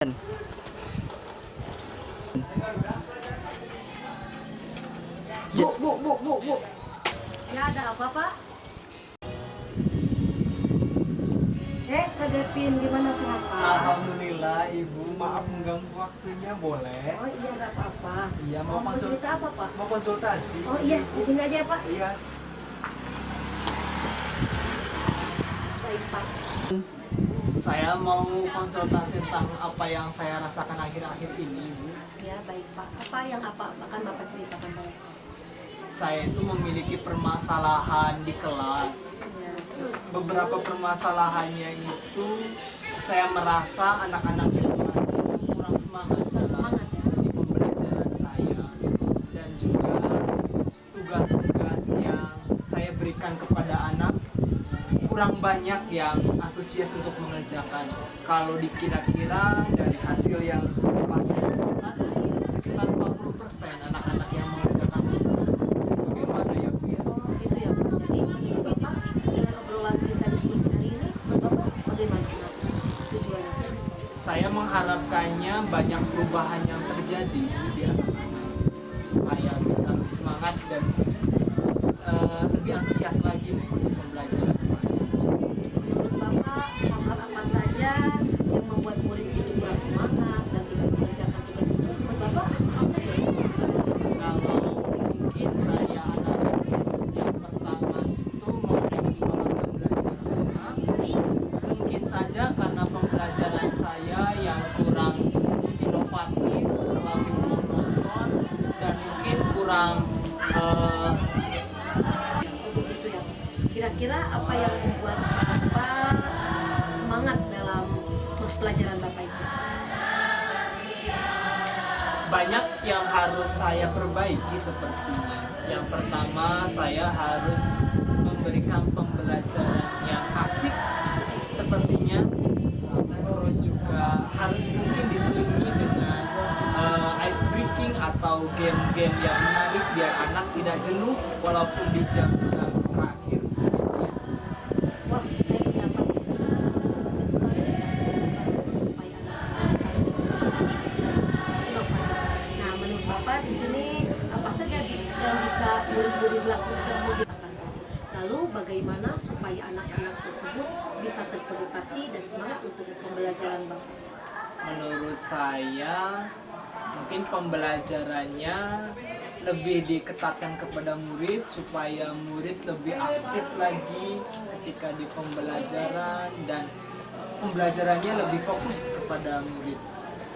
Bu. Ya, ada apa, Pak? Kak Devin, gimana sehat, Pak? Alhamdulillah Ibu, maaf mengganggu waktunya, boleh? Oh iya, nggak apa-apa. Iya, Mau cerita apa, Pak? mau konsultasi. Oh iya, di sini aja ya, Pak. Iya. Baik, Pak. Saya mau konsultasi tentang apa yang saya rasakan akhir-akhir ini, Ibu. Ya, baik, Pak. Apa yang akan Bapak ceritakan pada saya? Saya itu memiliki permasalahan di kelas. Ya, Beberapa permasalahannya itu saya merasa anak-anak di kelas itu kurang semangat semangat ya? di pembelajaran saya, dan juga tugas-tugas yang saya berikan kepada anak kurang banyak yang antusias untuk mengerjakan. Kalau dikira-kira dari hasil yang telah saya catat, sekitar 40% anak-anak yang mengerjakan tugas. Bagaimana ya, Bu ya? Oh, gitu ya, Pak. Jadi, Bapak dengan obrolan kita diskusi hari ini, Bapak bagaimana tujuannya? Saya mengharapkannya banyak perubahan yang terjadi di anak-anak supaya bisa lebih semangat dan lebih antusias lagi mengikuti pembelajaran saya. Menurut Bapak, hal apa saja yang membuat murid itu kurang semangat dan tidak mengerjakan tugas itu? Menurut Bapak, apa saja? Kalau mungkin saya analisis, yang pertama itu mengenai semangat belajar anak, mungkin saja karena pembelajaran saya yang kurang inovatif, terlalu monoton, dan mungkin kurang Begitu ya. Kira-kira apa yang membuat Bapak semangat dalam pelajaran Bapak itu? banyak yang harus saya perbaiki sepertinya. Yang pertama, saya harus memberikan pembelajaran yang asik sepertinya. Terus juga harus mungkin diselingi dengan ice breaking atau game-game yang menarik biar anak tidak jenuh walaupun di jam-jam terakhir. Wah, saya pendapat yang sangat supaya anak-anak saling inovatif. Nah, menurut Bapak di sini apa saja yang bisa murid-murid lakukan termotivasi? Lalu bagaimana supaya anak-anak tersebut bisa termotivasi dan semangat untuk pembelajaran Bapak? Menurut saya, mungkin pembelajarannya lebih diketatkan kepada murid supaya murid lebih aktif lagi ketika di pembelajaran dan pembelajarannya lebih fokus kepada murid.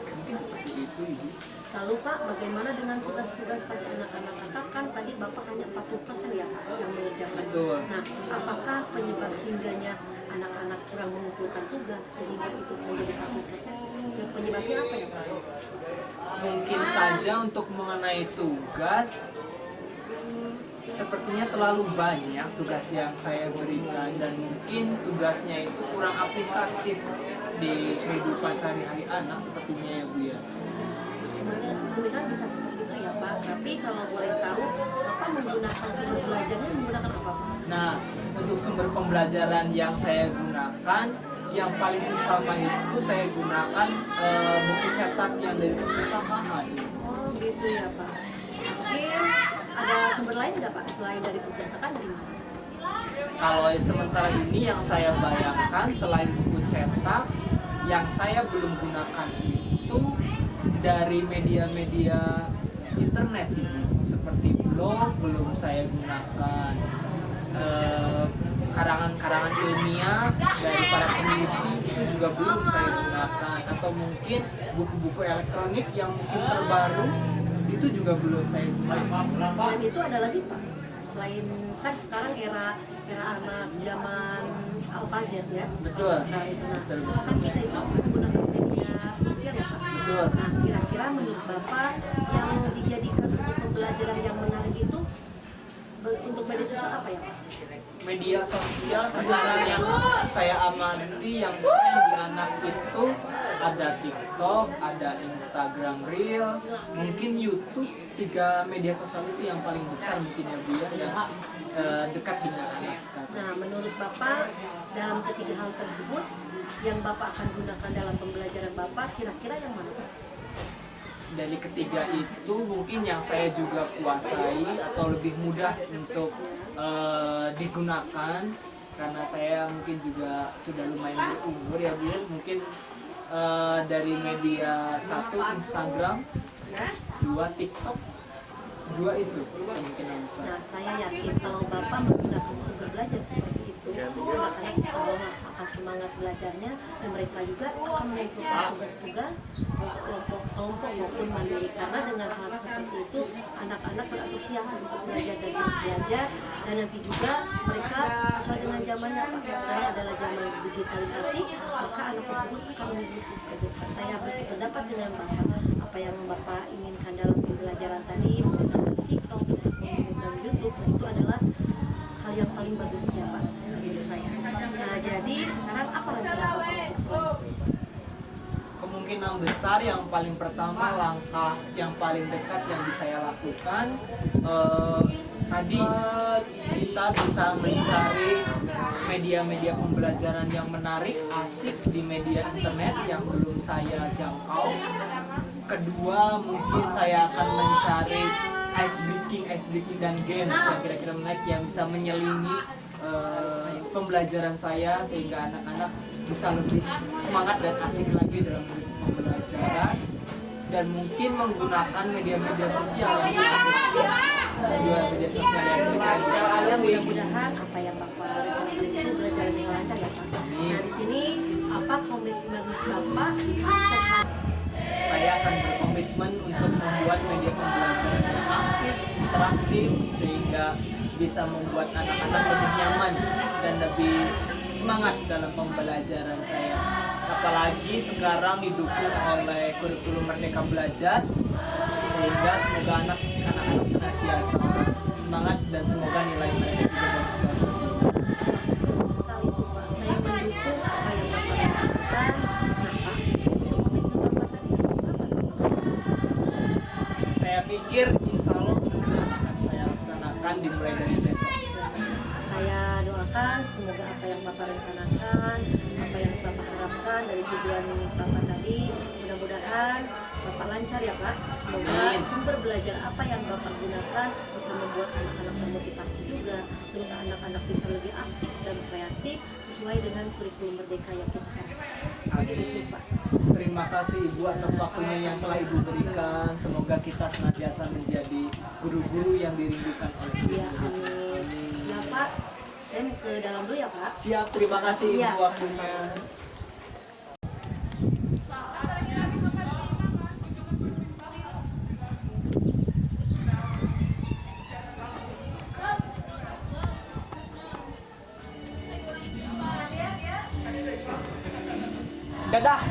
Mungkin seperti itu, Ibu. Lalu Pak, bagaimana dengan tugas-tugas pada anak-anak kakak? Kan tadi Bapak hanya 40% ya Pak yang mengerjakan. Betul. Nah, apakah penyebab hingganya anak-anak kurang mengumpulkan tugas sehingga itu menjadi 40%? Yang penyebabnya apa ya Pak? Mungkin saja untuk mengenai tugas, sepertinya terlalu banyak tugas yang saya berikan dan mungkin tugasnya itu kurang aplikatif di kehidupan sehari-hari anak sepertinya ya, Bu ya. Sebenarnya bisa seperti itu ya Pak, tapi kalau boleh tahu, Bapak menggunakan sumber belajarnya menggunakan apa Pak? Nah, untuk sumber pembelajaran yang saya gunakan, yang paling utama itu saya gunakan buku cetak yang dari perpustakaan. Oh gitu ya Pak. Mungkin ada sumber lain nggak Pak selain dari perpustakaan dari mana? Kalau sementara ini yang saya bayangkan selain buku cetak, yang saya belum gunakan itu dari media-media internet itu, seperti blog belum saya gunakan, karangan-karangan ilmiah dari para peneliti itu juga belum saya gunakan, atau mungkin buku-buku elektronik yang mungkin terbaru itu juga belum saya gunakan. Selain itu ada lagi Pak? Selain kan sekarang era anak zaman Alpazet ya. Betul. Nah, itu nah, Betul. kan kita itu menggunakan media sosial ya Pak. Betul. Nah, kira-kira menurut Bapak yang dijadikan untuk pembelajaran yang menarik itu untuk media sosial apa ya Pak? Media sosial sekarang yang saya amati yang tren di anak itu ada TikTok, ada Instagram Reel, mungkin YouTube. 3 media sosial itu yang paling besar mungkin ya Bu ya, yang dekat dengan anak sekarang. Nah, menurut Bapak dalam ketiga hal tersebut yang Bapak akan gunakan dalam pembelajaran Bapak, kira-kira yang mana Pak? Dari ketiga itu mungkin yang saya juga kuasai atau lebih mudah untuk digunakan, karena saya mungkin juga sudah lumayan berumur ya Bu. Mungkin dari media satu Instagram, dua TikTok, dua itu kemungkinan besar. Nah, saya yakin kalau Bapak menggunakan sumber belajar seperti itu, anak-anak insya Allah akan semangat belajarnya, dan mereka juga akan mengumpulkan tugas-tugas kelompok maupun mandiri. Karena dengan hal seperti itu, anak-anak berantusias untuk belajar dan terus belajar, dan nanti juga mereka sesuai dengan zamannya Pak. Sekarang adalah zaman digitalisasi, maka anak tersebut akan mengikuti seperti itu. Saya bersependapat dengan Bapak. Apa yang Bapak inginkan dalam pembelajaran tadi, menggunakan TikTok, menggunakan YouTube, nah itu adalah hal yang paling bagus ya Pak, menurut saya. Nah, jadi sekarang apa rencana Bapak untuk selanjutnya? Kemungkinan besar yang paling pertama, langkah yang paling dekat yang bisa saya lakukan, tadi kita bisa mencari media-media pembelajaran yang menarik, asik di media internet yang belum saya jangkau. Kedua, mungkin saya akan mencari ice breaking dan games yang kira-kira menarik yang bisa menyelingi pembelajaran saya, sehingga anak-anak bisa lebih semangat dan asik lagi dalam pembelajaran. Dan mungkin menggunakan media-media sosial yang media sosial yang Ya, mudah-mudahan apa yang Bapak rencanakan itu belajar dengan lancar ya Pak. Nah, di sini apa komitmen Bapak terhadap? Saya akan berkomitmen untuk membuat media pembelajaran yang aktif, interaktif, sehingga bisa membuat anak-anak lebih nyaman dan lebih semangat dalam pembelajaran saya. Apalagi sekarang didukung oleh kurikulum Merdeka Belajar, sehingga semoga anak-anak senantiasa semangat dan semoga nilai mereka juga bagus-bagus. Betul sekali itu Pak. Saya mendukung apa yang Bapak lakukan. Nah Pak, untuk komitmen Bapak tadi apa? Saya pikir insya Allah segera akan saya laksanakan dimulai dari besok. Saya doakan semoga apa yang Bapak rencanakan, apa yang Bapak harapkan dari tujuan Bapak tadi, mudah-mudahan Bapak lancar ya Pak. Semoga Amin. sumber belajar apa yang Bapak gunakan bisa membuat anak-anak termotivasi juga, terus anak-anak bisa lebih aktif dan kreatif sesuai dengan kurikulum merdeka yang kita harapkan. Begitu Pak. Terima kasih Ibu atas waktunya yang telah Ibu berikan. Semoga kita senantiasa menjadi guru-guru yang dirindukan oleh Ibu. Ya, amin. Ya Pak, saya mau ke dalam dulu ya Pak. Siap, terima kasih Ibu Iya, waktunya. Dadah.